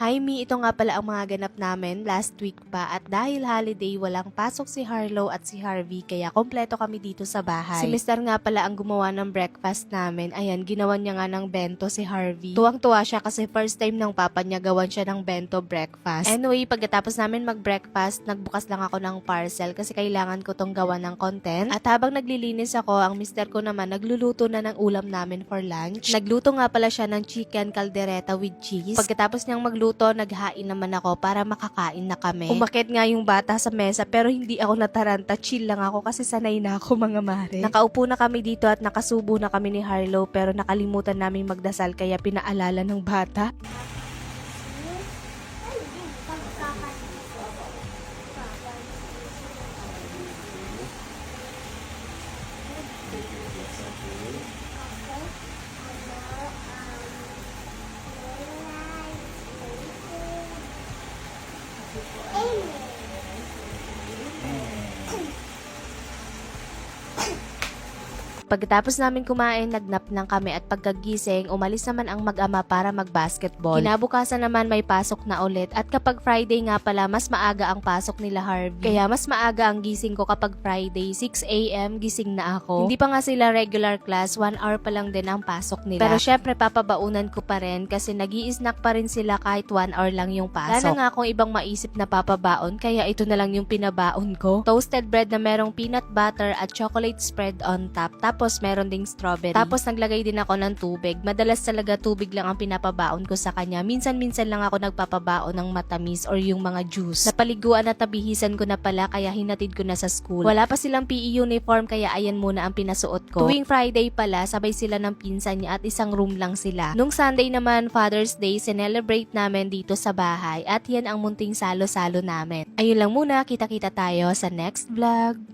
Hi Mi, ito nga pala ang mga ganap namin last week pa at dahil holiday walang pasok si Harlow at si Harvey kaya kompleto kami dito sa bahay. Si Mr. nga pala ang gumawa ng breakfast namin. Ayan, ginawan niya nga ng bento si Harvey. Tuwang-tuwa siya kasi first time ng papa niya gawan siya ng bento breakfast. Anyway, pagkatapos namin mag-breakfast, nagbukas lang ako ng parcel kasi kailangan ko tong gawa ng content. At habang naglilinis ako, ang mister ko naman nagluluto na ng ulam namin for lunch. Nagluto nga pala siya ng chicken caldereta with cheese. Pagkatapos niyang magluto, naghain naman ako para makakain na kami. Umakit nga yung bata sa mesa pero hindi ako nataranta. Chill lang ako kasi sanay na ako mga mare. Nakaupo na kami dito at nakasubo na kami ni Harlow pero nakalimutan namin magdasal kaya pinaalala ng bata. Pagkatapos namin kumain, nagnap lang kami at pagkagising, umalis naman ang mag-ama para mag-basketball. Kinabukasan naman may pasok na ulit at kapag Friday nga pala, mas maaga ang pasok nila Harvey. Kaya mas maaga ang gising ko kapag Friday, 6 a.m. gising na ako. Hindi pa nga sila regular class, 1 hour pa lang din ang pasok nila. Pero syempre papabaunan ko pa rin kasi nag-i-snack pa rin sila kahit 1 hour lang yung pasok. Wala nga akong ibang maisip na papabaon kaya ito na lang yung pinabaon ko. Toasted bread na merong peanut butter at chocolate spread on top. Tapos meron ding strawberry. Tapos naglagay din ako ng tubig. Madalas talaga tubig lang ang pinapabaon ko sa kanya. Minsan-minsan lang ako nagpapabaon ng matamis or yung mga juice. Napaliguan at nabihisan ko na pala kaya hinatid ko na sa school. Wala pa silang PE uniform kaya ayan muna ang pinasuot ko. Tuwing Friday pala, sabay sila ng pinsan niya at isang room lang sila. Nung Sunday naman, Father's Day, celebrate namin dito sa bahay at yan ang munting salo-salo namin. Ayun lang muna, kita-kita tayo sa next vlog.